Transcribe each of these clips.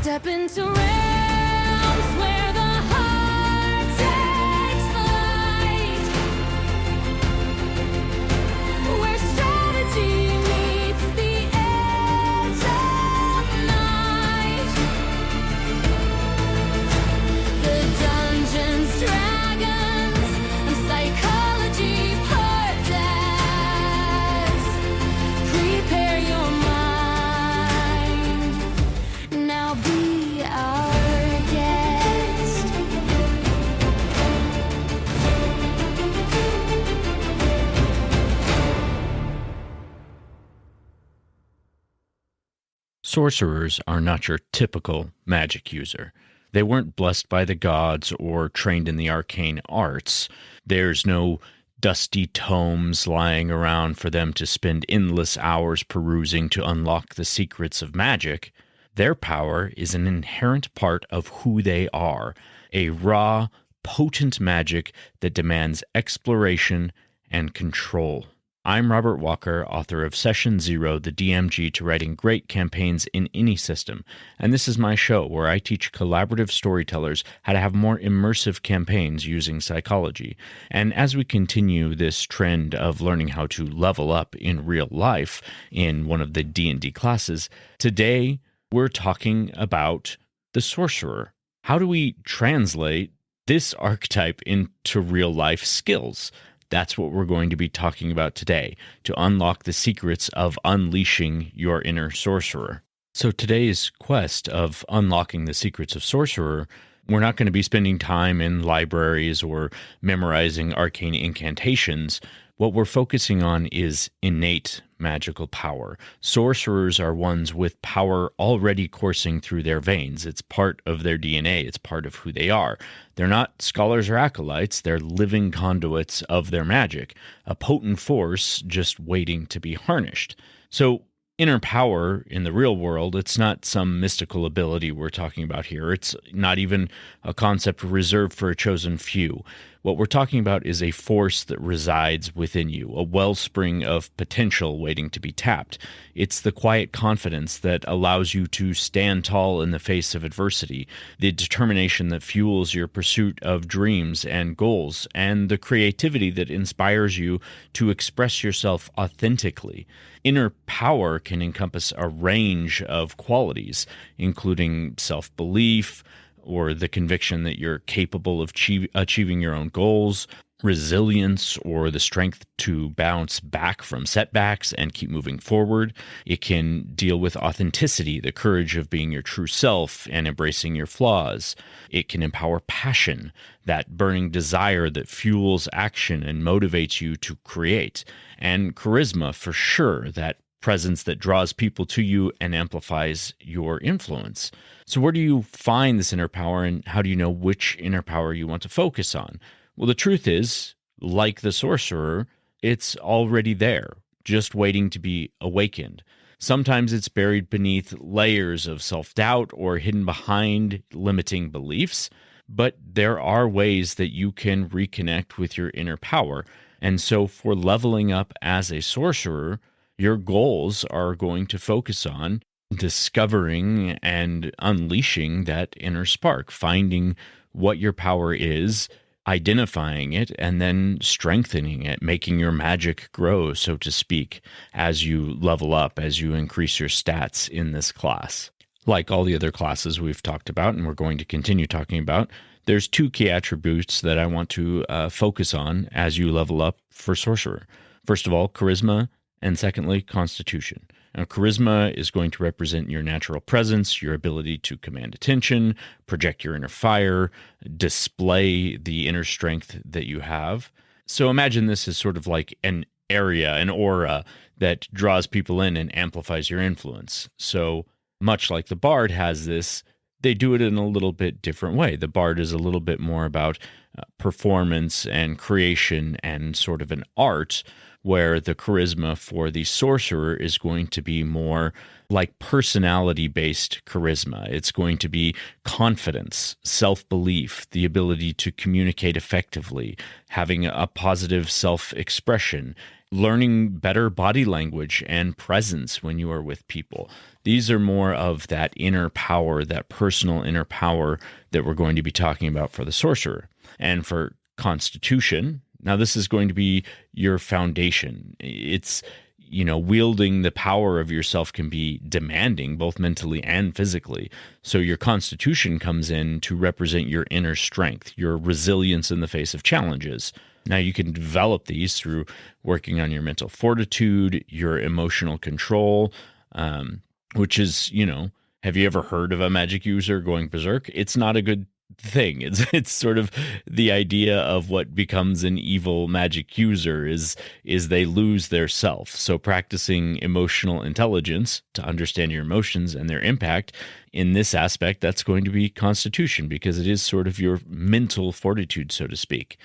Step into realms where the heart takes flight, where strategy meets the edge of night. The dungeons, dragons, and psychology purges. Prepare your mind. Now be our guest. Sorcerers are not your typical magic user. They weren't blessed by the gods or trained in the arcane arts. There's no dusty tomes lying around for them to spend endless hours perusing to unlock the secrets of magic. Their power is an inherent part of who they are, a raw, potent magic that demands exploration and control. I'm Robert Walker, author of Session Zero, the DMG to writing great campaigns in any system, and this is my show where I teach collaborative storytellers how to have more immersive campaigns using psychology. And as we continue this trend of learning how to level up in real life in one of the D&D classes, today we're talking about the Sorcerer. How do we translate this archetype into real life skills? That's what we're going to be talking about today, to unlock the secrets of unleashing your inner sorcerer. So today's quest of unlocking the secrets of Sorcerer, we're not going to be spending time in libraries or memorizing arcane incantations. What we're focusing on is innate magical power. Sorcerers are ones with power already coursing through their veins. It's part of their DNA. It's part of who they are. They're not scholars or acolytes. They're living conduits of their magic, a potent force just waiting to be harnessed. So inner power in the real world, it's not some mystical ability we're talking about here. It's not even a concept reserved for a chosen few. What we're talking about is a force that resides within you, a wellspring of potential waiting to be tapped. It's the quiet confidence that allows you to stand tall in the face of adversity, the determination that fuels your pursuit of dreams and goals, and the creativity that inspires you to express yourself authentically. Inner power can encompass a range of qualities, including self-belief, or the conviction that you're capable of achieving your own goals, resilience, or the strength to bounce back from setbacks and keep moving forward. It can deal with authenticity, the courage of being your true self and embracing your flaws. It can empower passion, that burning desire that fuels action and motivates you to create. And charisma, for sure, that presence that draws people to you and amplifies your influence. So where do you find this inner power, and how do you know which inner power you want to focus on? Well, the truth is, like the Sorcerer, it's already there, just waiting to be awakened. Sometimes it's buried beneath layers of self-doubt or hidden behind limiting beliefs, but there are ways that you can reconnect with your inner power. And so for leveling up as a sorcerer, your goals are going to focus on discovering and unleashing that inner spark, finding what your power is, identifying it, and then strengthening it, making your magic grow, so to speak, as you level up, as you increase your stats in this class. Like all the other classes we've talked about, and we're going to continue talking about, there's two key attributes that I want to focus on as you level up for Sorcerer. First of all, charisma, and secondly, constitution. Now, charisma is going to represent your natural presence, your ability to command attention, project your inner fire, display the inner strength that you have. So imagine this as sort of like an area, an aura that draws people in and amplifies your influence. So much like the bard has this, they do it in a little bit different way. The bard is a little bit more about performance and creation and sort of an art, where the charisma for the sorcerer is going to be more like personality-based charisma. It's going to be confidence, self-belief, the ability to communicate effectively, having a positive self-expression, learning better body language and presence when you are with people. These are more of that inner power, that personal inner power that we're going to be talking about for the sorcerer. And for constitution, now this is going to be your foundation. It's, wielding the power of yourself can be demanding, both mentally and physically. So your constitution comes in to represent your inner strength, your resilience in the face of challenges. Now, you can develop these through working on your mental fortitude, your emotional control, which is, have you ever heard of a magic user going berserk? It's not a good thing. It's sort of the idea of what becomes an evil magic user is they lose their self. So practicing emotional intelligence to understand your emotions and their impact in this aspect, that's going to be constitution, because it is sort of your mental fortitude, so to speak.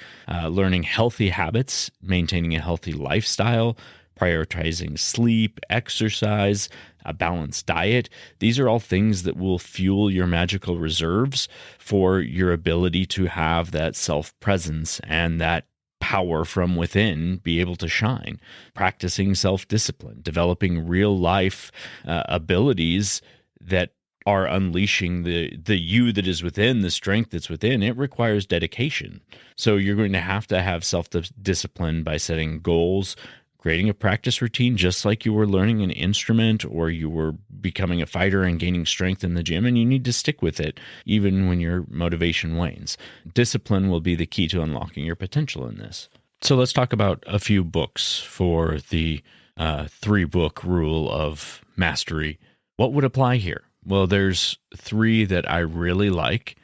Learning healthy habits, maintaining a healthy lifestyle, prioritizing sleep, exercise, a balanced diet. These are all things that will fuel your magical reserves for your ability to have that self-presence and that power from within be able to shine. Practicing self-discipline, developing real-life abilities that are unleashing the you that is within, the strength that's within. It requires dedication. So you're going to have self-discipline by setting goals, creating a practice routine, just like you were learning an instrument or you were becoming a fighter and gaining strength in the gym, and you need to stick with it even when your motivation wanes. Discipline will be the key to unlocking your potential in this. So let's talk about a few books for the 3-book rule of mastery. What would apply here? Well, there's 3 that I really like.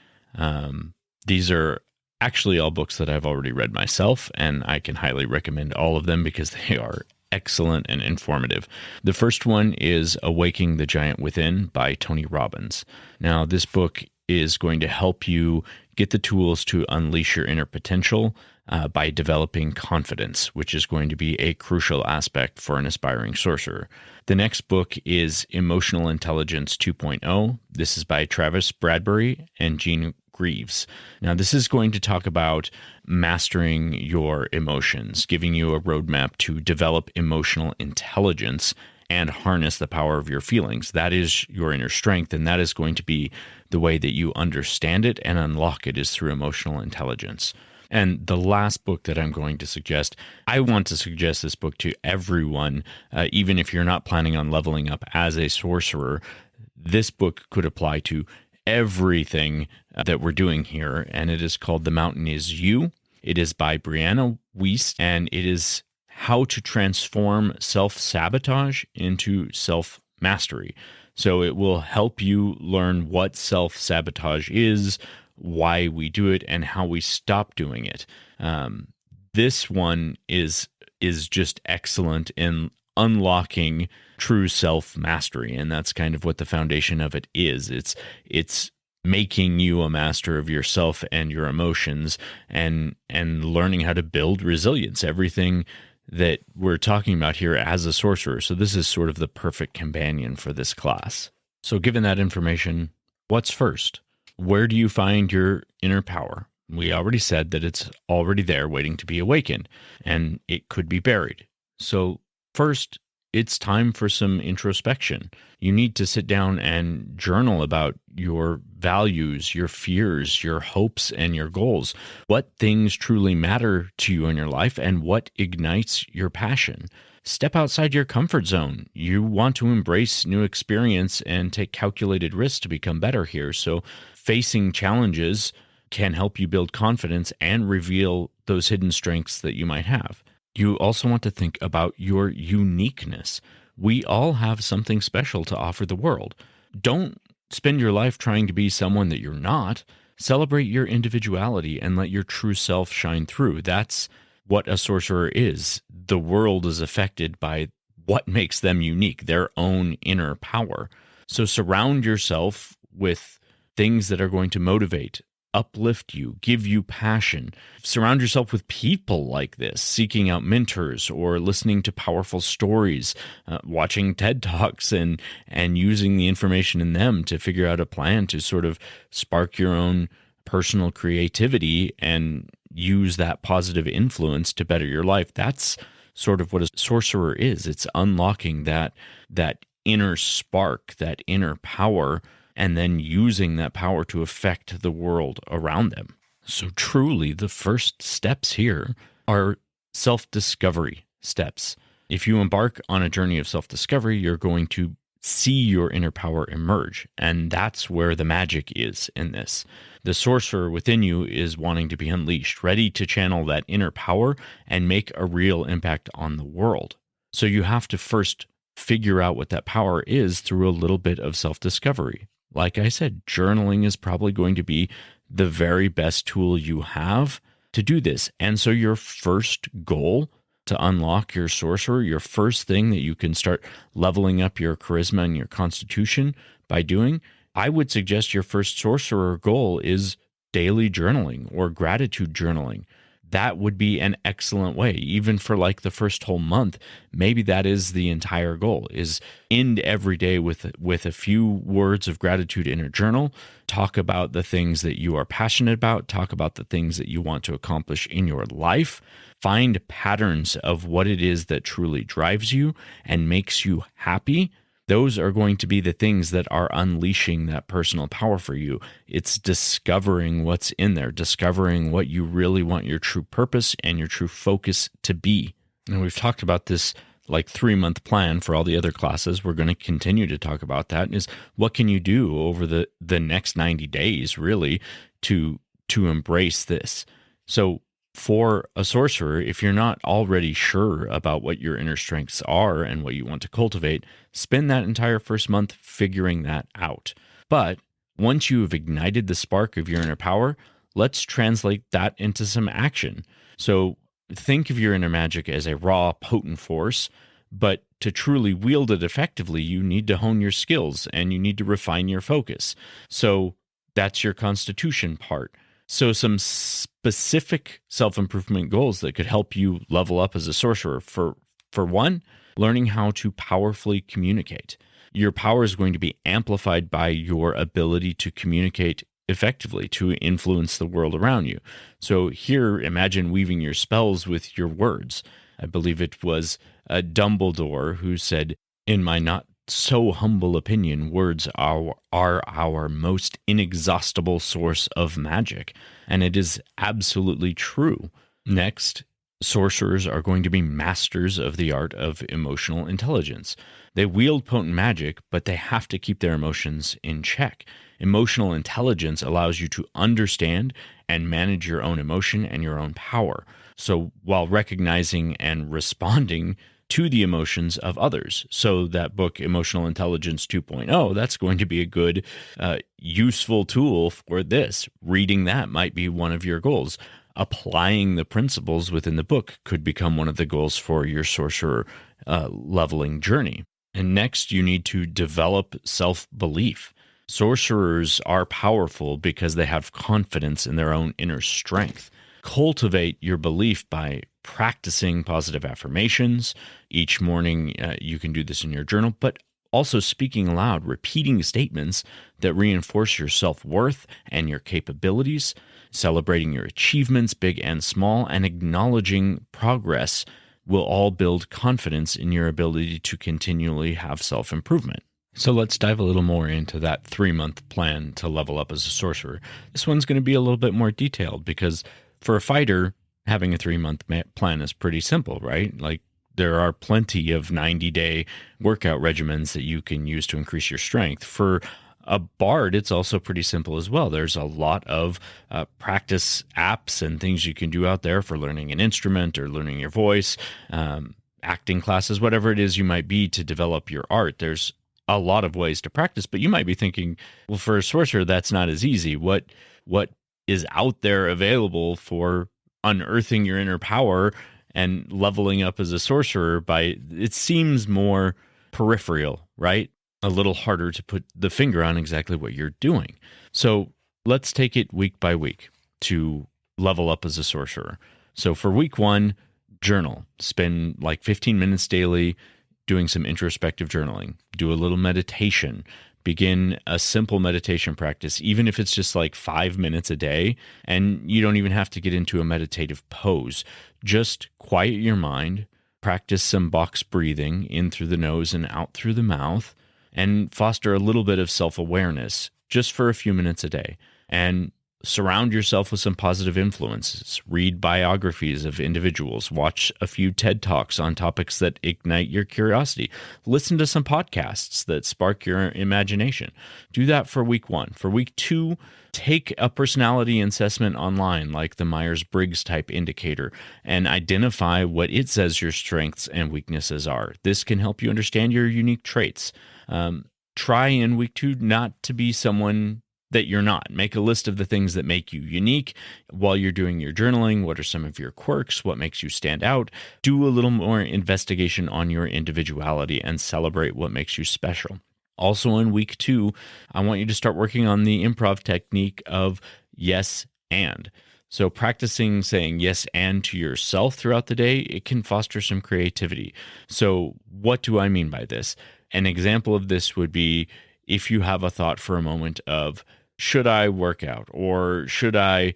These are actually all books that I've already read myself, and I can highly recommend all of them because they are excellent and informative. The first one is Awaking the Giant Within by Tony Robbins. Now, this book is going to help you get the tools to unleash your inner potential by developing confidence, which is going to be a crucial aspect for an aspiring sorcerer. The next book is Emotional Intelligence 2.0. This is by Travis Bradbury and Gene Greaves. Now, this is going to talk about mastering your emotions, giving you a roadmap to develop emotional intelligence and harness the power of your feelings. That is your inner strength, and that is going to be the way that you understand it and unlock it is through emotional intelligence. And the last book that I'm going to suggest, I want to suggest this book to everyone, even if you're not planning on leveling up as a sorcerer. This book could apply to everything that we're doing here, and it is called The Mountain Is You. It is by Brianna Wiest, and it is how to transform self-sabotage into self-mastery. So it will help you learn what self-sabotage is, why we do it, and how we stop doing it. This one is just excellent in unlocking true self-mastery, and that's kind of what the foundation of it is. It's making you a master of yourself and your emotions, and learning how to build resilience, everything that we're talking about here as a sorcerer. So this is sort of the perfect companion for this class. So given that information, what's first? Where do you find your inner power? We already said that it's already there waiting to be awakened, and it could be buried. So first, it's time for some introspection. You need to sit down and journal about your values, your fears, your hopes, and your goals. What things truly matter to you in your life, and what ignites your passion. Step outside your comfort zone. You want to embrace new experience and take calculated risks to become better here. So facing challenges can help you build confidence and reveal those hidden strengths that you might have. You also want to think about your uniqueness. We all have something special to offer the world. Don't spend your life trying to be someone that you're not. Celebrate your individuality and let your true self shine through. That's what a sorcerer is. The world is affected by what makes them unique, their own inner power. So surround yourself with things that are going to motivate, uplift you, give you passion. Surround yourself with people like this, seeking out mentors or listening to powerful stories, watching TED Talks and using the information in them to figure out a plan to sort of spark your own personal creativity and use that positive influence to better your life. That's sort of what a sorcerer is. It's unlocking that inner spark, that inner power, and then using that power to affect the world around them. So truly, the first steps here are self-discovery steps. If you embark on a journey of self-discovery, you're going to see your inner power emerge, and that's where the magic is in this. The sorcerer within you is wanting to be unleashed, ready to channel that inner power and make a real impact on the world. So you have to first figure out what that power is through a little bit of self-discovery. Like I said, journaling is probably going to be the very best tool you have to do this. And so your first goal to unlock your sorcerer, your first thing that you can start leveling up your charisma and your constitution by doing, I would suggest your first sorcerer goal is daily journaling or gratitude journaling. That would be an excellent way, even for like the first whole month. Maybe that is the entire goal, is end every day with a few words of gratitude in a journal. Talk about the things that you are passionate about. Talk about the things that you want to accomplish in your life. Find patterns of what it is that truly drives you and makes you happy. Those are going to be the things that are unleashing that personal power for you. It's discovering what's in there, discovering what you really want your true purpose and your true focus to be. And we've talked about this like 3-month plan for all the other classes. We're going to continue to talk about that. Is what can you do over the next 90 days really to embrace this? So for a sorcerer, if you're not already sure about what your inner strengths are and what you want to cultivate, spend that entire first month figuring that out. But once you have ignited the spark of your inner power, let's translate that into some action. So think of your inner magic as a raw, potent force, but to truly wield it effectively, you need to hone your skills and you need to refine your focus. So that's your constitution part. So some specific self-improvement goals that could help you level up as a sorcerer. For one, learning how to powerfully communicate. Your power is going to be amplified by your ability to communicate effectively, to influence the world around you. So here, imagine weaving your spells with your words. I believe it was Dumbledore who said, "In my not so humble opinion, words are our most inexhaustible source of magic." And it is absolutely true. Next, sorcerers are going to be masters of the art of emotional intelligence. They wield potent magic, but they have to keep their emotions in check. Emotional intelligence allows you to understand and manage your own emotion and your own power. So while recognizing and responding to the emotions of others. So that book, Emotional Intelligence 2.0, that's going to be a good, useful tool for this. Reading that might be one of your goals. Applying the principles within the book could become one of the goals for your sorcerer leveling journey. And next, you need to develop self-belief. Sorcerers are powerful because they have confidence in their own inner strength. Cultivate your belief by practicing positive affirmations. Each morning, you can do this in your journal, but also speaking aloud, repeating statements that reinforce your self-worth and your capabilities, celebrating your achievements, big and small, and acknowledging progress will all build confidence in your ability to continually have self-improvement. So let's dive a little more into that 3-month plan to level up as a sorcerer. This one's going to be a little bit more detailed because for a fighter, having a 3-month plan is pretty simple, right? Like there are plenty of 90-day workout regimens that you can use to increase your strength. For a bard, it's also pretty simple as well. There's a lot of practice apps and things you can do out there for learning an instrument or learning your voice, acting classes, whatever it is you might be to develop your art. There's a lot of ways to practice, but you might be thinking, well, for a sorcerer, that's not as easy. What is out there available for unearthing your inner power and leveling up as a sorcerer? It seems more peripheral, right? A little harder to put the finger on exactly what you're doing. So let's take it week by week to level up as a sorcerer. So for week 1, journal. Spend like 15 minutes daily doing some introspective journaling. Do a little meditation. Begin a simple meditation practice, even if it's just like 5 minutes a day. And you don't even have to get into a meditative pose. Just quiet your mind, practice some box breathing in through the nose and out through the mouth, and foster a little bit of self-awareness just for a few minutes a day. And surround yourself with some positive influences. Read biographies of individuals. Watch a few TED Talks on topics that ignite your curiosity. Listen to some podcasts that spark your imagination. Do that for week 1. For week 2, take a personality assessment online like the Myers-Briggs type indicator and identify what it says your strengths and weaknesses are. This can help you understand your unique traits. Try in week 2 not to be someone that you're not. Make a list of the things that make you unique while you're doing your journaling. What are some of your quirks? What makes you stand out? Do a little more investigation on your individuality and celebrate what makes you special. Also in week 2, I want you to start working on the improv technique of yes and. So practicing saying yes and to yourself throughout the day, it can foster some creativity. So what do I mean by this? An example of this would be if you have a thought for a moment of, should I work out or should I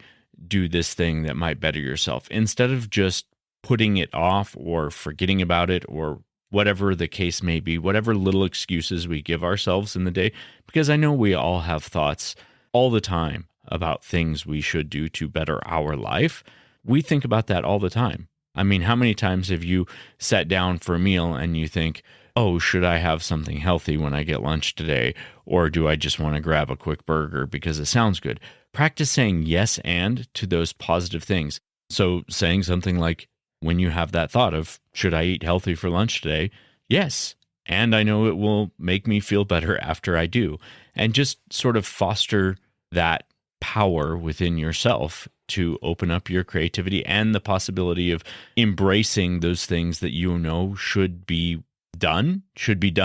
do this thing that might better yourself? Instead of just putting it off or forgetting about it or whatever the case may be, whatever little excuses we give ourselves in the day, because I know we all have thoughts all the time about things we should do to better our life. We think about that all the time. I mean, how many times have you sat down for a meal and you think, oh, should I have something healthy when I get lunch today? Or do I just want to grab a quick burger because it sounds good? Practice saying yes and to those positive things. So saying something like, when you have that thought of, should I eat healthy for lunch today? Yes. And I know it will make me feel better after I do. And just sort of foster that power within yourself to open up your creativity and the possibility of embracing those things that you know should be done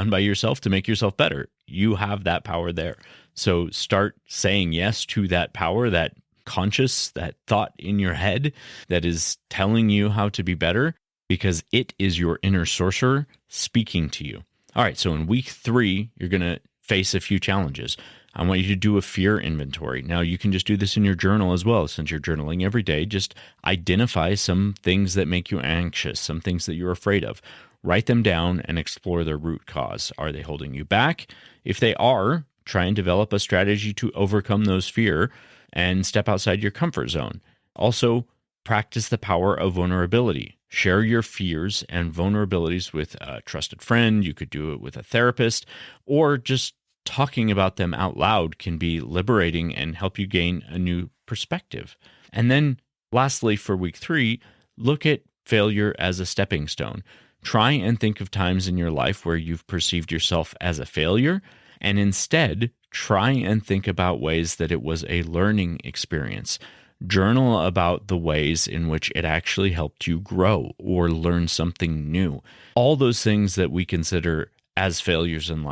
by yourself to make yourself better. You have that power there. So start saying yes to that power, that conscious, that thought in your head that is telling you how to be better, because it is your inner sorcerer speaking to you. All right, so in week 3, you're going to face a few challenges. I want you to do a fear inventory. Now, you can just do this in your journal as well. Since you're journaling every day, just identify some things that make you anxious, some things that you're afraid of. Write them down and explore their root cause. Are they holding you back? If they are, try and develop a strategy to overcome those fear and step outside your comfort zone. Also, practice the power of vulnerability. Share your fears and vulnerabilities with a trusted friend. You could do it with a therapist, or just talking about them out loud can be liberating and help you gain a new perspective. And then lastly, for week 3, look at failure as a stepping stone. Try and think of times in your life where you've perceived yourself as a failure, and instead try and think about ways that it was a learning experience. Journal about the ways in which it actually helped you grow or learn something new. All those things that we consider as failures in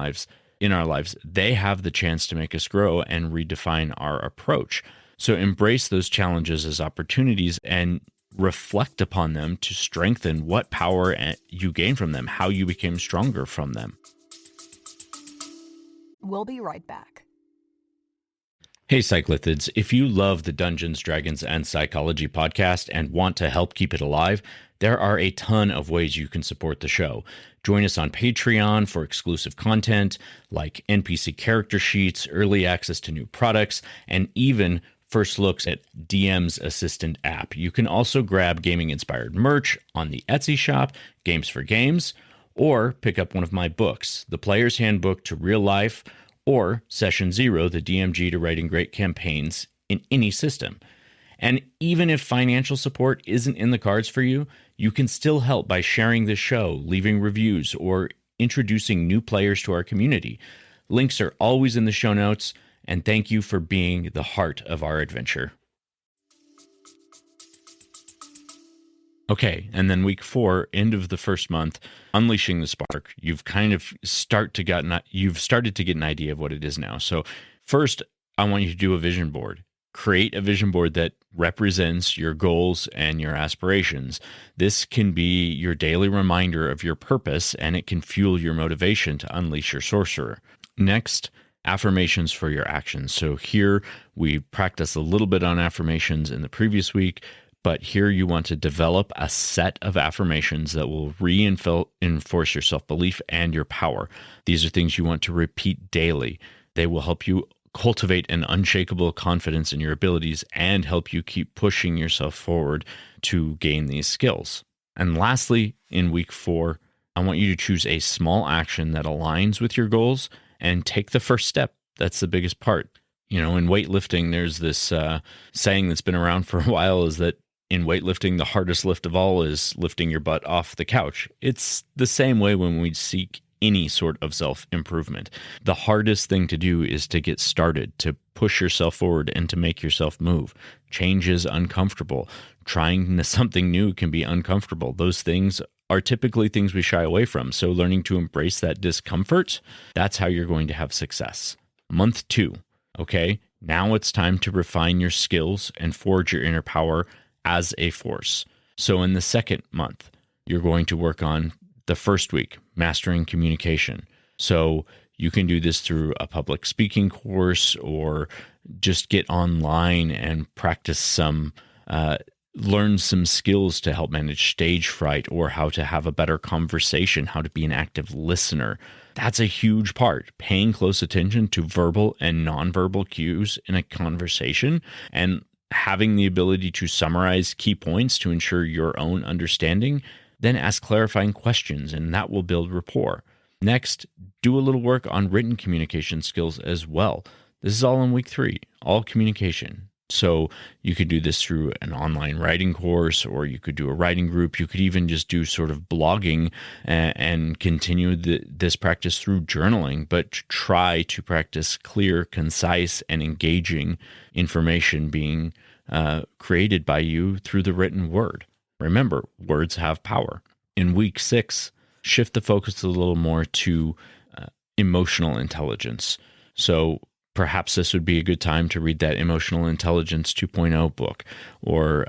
our lives, they have the chance to make us grow and redefine our approach. So embrace those challenges as opportunities and reflect upon them to strengthen what power you gain from them, how you became stronger from them. We'll be right back. Hey, Cyclithids, if you love the Dungeons, Dragons, and Psychology podcast and want to help keep it alive, there are a ton of ways you can support the show. Join us on Patreon for exclusive content like NPC character sheets, early access to new products, and even first looks at DM's Assistant app. You can also grab gaming-inspired merch on the Etsy shop, Games for Games, or pick up one of my books, The Player's Handbook to Real Life, or Session Zero, the DMG to Writing Great Campaigns in any system. And even if financial support isn't in the cards for you, you can still help by sharing this show, leaving reviews, or introducing new players to our community. Links are always in the show notes, and thank you for being the heart of our adventure. Okay, and then week 4, end of the first month, unleashing the spark. You've kind of started to get an idea of what it is now. So first, I want you to do a vision board. Create a vision board that represents your goals and your aspirations. This can be your daily reminder of your purpose, and it can fuel your motivation to unleash your sorcerer. Next, affirmations for your actions. So here we practiced a little bit on affirmations in the previous week, but here you want to develop a set of affirmations that will reinforce your self-belief and your power. These are things you want to repeat daily. They will help you cultivate an unshakable confidence in your abilities and help you keep pushing yourself forward to gain these skills. And lastly, in week 4, I want you to choose a small action that aligns with your goals and take the first step. That's the biggest part. You know, in weightlifting, there's this saying that's been around for a while, is that in weightlifting, the hardest lift of all is lifting your butt off the couch. It's the same way when we seek any sort of self-improvement. The hardest thing to do is to get started, to push yourself forward and to make yourself move. Change is uncomfortable. Trying something new can be uncomfortable. Those things are typically things we shy away from. So learning to embrace that discomfort, that's how you're going to have success. Month 2, okay? Now it's time to refine your skills and forge your inner power as a force. So in the second month, you're going to work on the first week, mastering communication. So you can do this through a public speaking course, or just get online and practice some, learn some skills to help manage stage fright, or how to have a better conversation, how to be an active listener. That's a huge part. Paying close attention to verbal and nonverbal cues in a conversation, and having the ability to summarize key points to ensure your own understanding. Then ask clarifying questions, and that will build rapport. Next, do a little work on written communication skills as well. This is all in week 3, all communication. So you could do this through an online writing course, or you could do a writing group. You could even just do sort of blogging and continue this practice through journaling, but try to practice clear, concise, and engaging information being created by you through the written word. Remember, words have power. In week 6, shift the focus a little more to emotional intelligence. So perhaps this would be a good time to read that Emotional Intelligence 2.0 book, or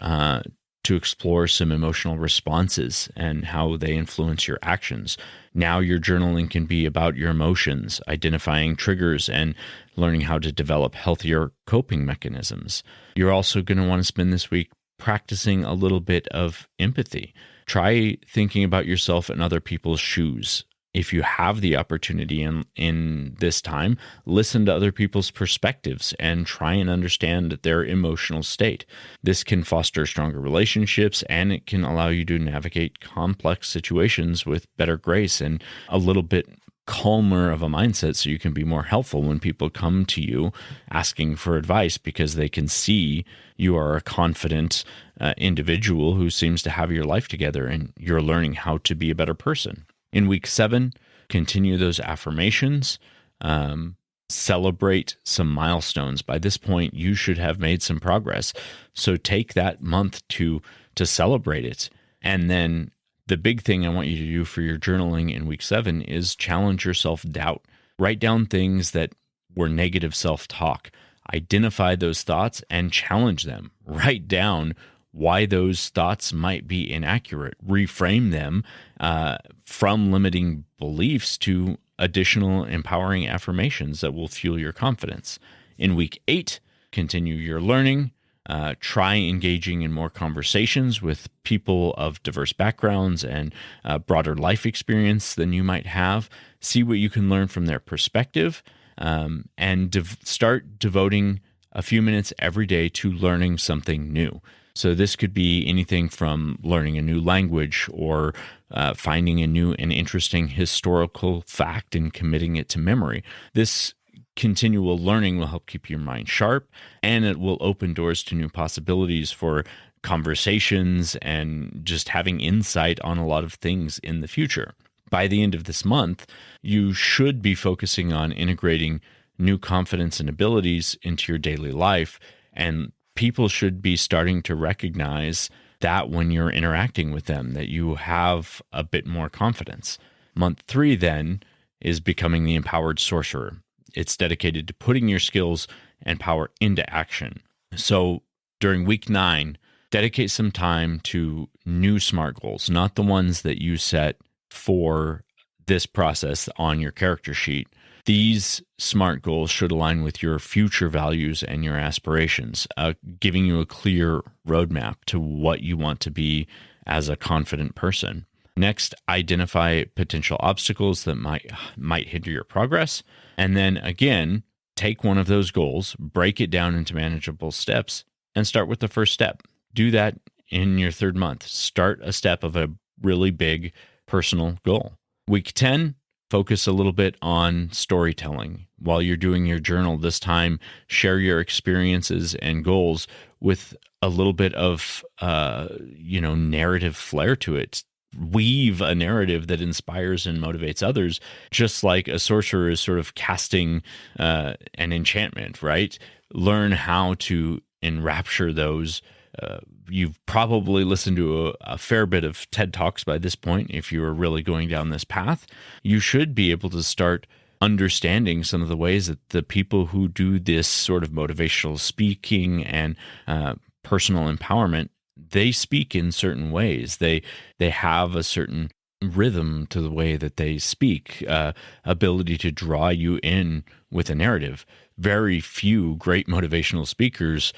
to explore some emotional responses and how they influence your actions. Now your journaling can be about your emotions, identifying triggers, and learning how to develop healthier coping mechanisms. You're also going to want to spend this week practicing a little bit of empathy. Try thinking about yourself in other people's shoes. If you have the opportunity in this time, listen to other people's perspectives and try and understand their emotional state. This can foster stronger relationships, and it can allow you to navigate complex situations with better grace and a little bit calmer of a mindset, so you can be more helpful when people come to you asking for advice, because they can see you are a confident individual who seems to have your life together, and you're learning how to be a better person. In week 7, continue those affirmations. Celebrate some milestones. By this point, you should have made some progress. So take that month to celebrate it. And then the big thing I want you to do for your journaling in week 7 is challenge your self-doubt. Write down things that were negative self-talk. Identify those thoughts and challenge them. Write down why those thoughts might be inaccurate. Reframe them from limiting beliefs to additional empowering affirmations that will fuel your confidence. In week 8, continue your learning. Try engaging in more conversations with people of diverse backgrounds and broader life experience than you might have. See what you can learn from their perspective, and start devoting a few minutes every day to learning something new. So this could be anything from learning a new language, or finding a new and interesting historical fact and committing it to memory. This continual learning will help keep your mind sharp, and it will open doors to new possibilities for conversations and just having insight on a lot of things in the future. By the end of this month, you should be focusing on integrating new confidence and abilities into your daily life, and people should be starting to recognize that when you're interacting with them, that you have a bit more confidence. Month 3 then is becoming the empowered sorcerer. It's dedicated to putting your skills and power into action. So during week 9, dedicate some time to new SMART goals, not the ones that you set for this process on your character sheet. These SMART goals should align with your future values and your aspirations, giving you a clear roadmap to what you want to be as a confident person. Next, identify potential obstacles that might hinder your progress. And then again, take one of those goals, break it down into manageable steps, and start with the first step. Do that in your 3rd month. Start a step of a really big personal goal. Week 10, focus a little bit on storytelling. While you're doing your journal this time, share your experiences and goals with a little bit of, narrative flair to it. Weave a narrative that inspires and motivates others, just like a sorcerer is sort of casting an enchantment, right? Learn how to enrapture those. You've probably listened to a fair bit of TED Talks by this point. If you are really going down this path, you should be able to start understanding some of the ways that the people who do this sort of motivational speaking and personal empowerment, they speak in certain ways. They have a certain rhythm to the way that they speak, ability to draw you in with a narrative. Very few great motivational speakers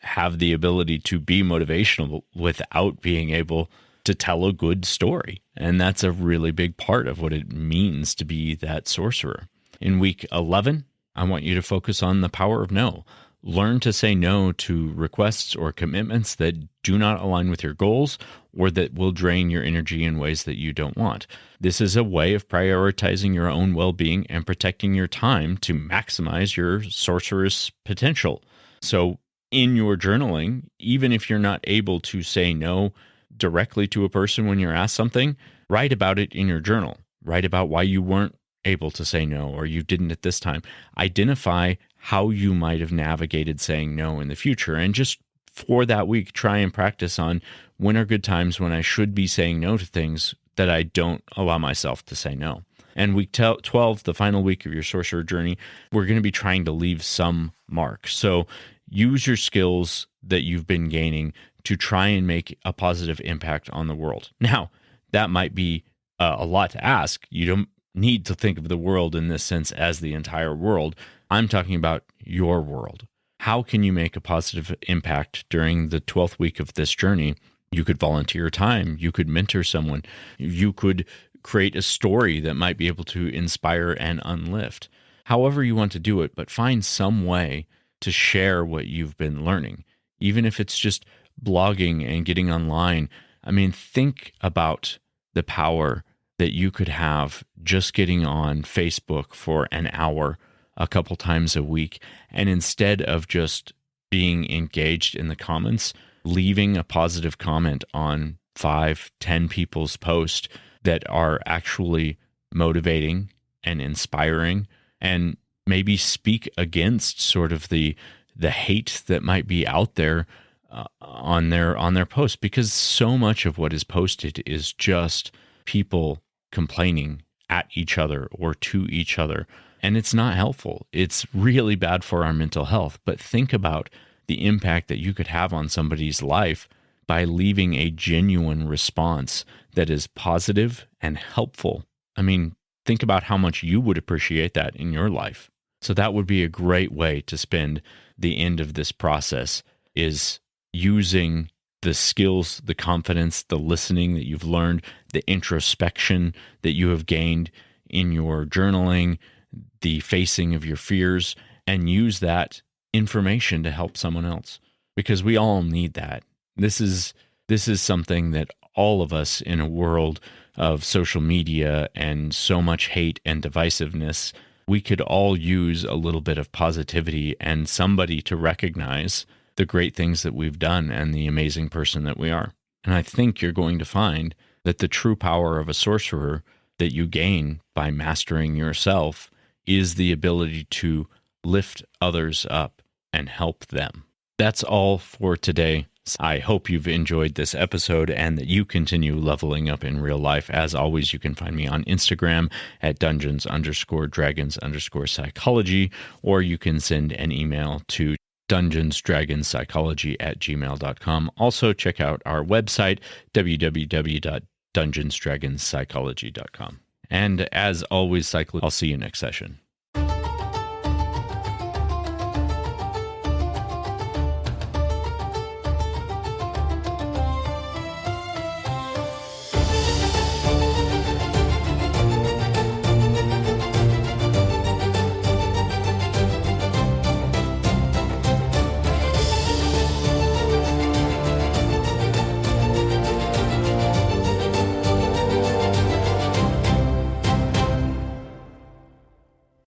have the ability to be motivational without being able to tell a good story. And that's a really big part of what it means to be that sorcerer. In week 11, I want you to focus on the power of no. Learn to say no to requests or commitments that do not align with your goals or that will drain your energy in ways that you don't want. This is a way of prioritizing your own well-being and protecting your time to maximize your sorcerous potential. So in your journaling, even if you're not able to say no directly to a person when you're asked something, write about it in your journal. Write about why you weren't able to say no or you didn't at this time. Identify how you might have navigated saying no in the future. And just for that week, try and practice on when are good times when I should be saying no to things that I don't allow myself to say no. And week 12, the final week of your sorcerer journey, we're going to be trying to leave some mark. So use your skills that you've been gaining to try and make a positive impact on the world. Now, that might be a lot to ask. You don't need to think of the world in this sense as the entire world. I'm talking about your world. How can you make a positive impact during the 12th week of this journey? You could volunteer time. You could mentor someone. You could create a story that might be able to inspire and uplift. However you want to do it, but find some way to share what you've been learning. Even if it's just blogging and getting online. I mean, think about the power that you could have just getting on Facebook for an hour a couple times a week. And instead of just being engaged in the comments, leaving a positive comment on 5-10 people's posts that are actually motivating and inspiring, and maybe speak against sort of the hate that might be out there on their posts, because so much of what is posted is just people complaining at each other or to each other. And it's not helpful. It's really bad for our mental health. But think about the impact that you could have on somebody's life by leaving a genuine response that is positive and helpful. I mean, think about how much you would appreciate that in your life. So that would be a great way to spend the end of this process, is using the skills, the confidence, the listening that you've learned, the introspection that you have gained in your journaling, the facing of your fears, and use that information to help someone else, because we all need that. This is something that all of us in a world of social media and so much hate and divisiveness, we could all use a little bit of positivity and somebody to recognize the great things that we've done and the amazing person that we are. And I think you're going to find that the true power of a sorcerer that you gain by mastering yourself is the ability to lift others up and help them. That's all for today. I hope you've enjoyed this episode and that you continue leveling up in real life. As always, you can find me on Instagram at dungeons_dragons_psychology, or you can send an email to dungeonsdragonspsychology@gmail.com. Also, check out our website, www.dungeonsdragonspsychology.com. And as always, Cyclists, I'll see you next session.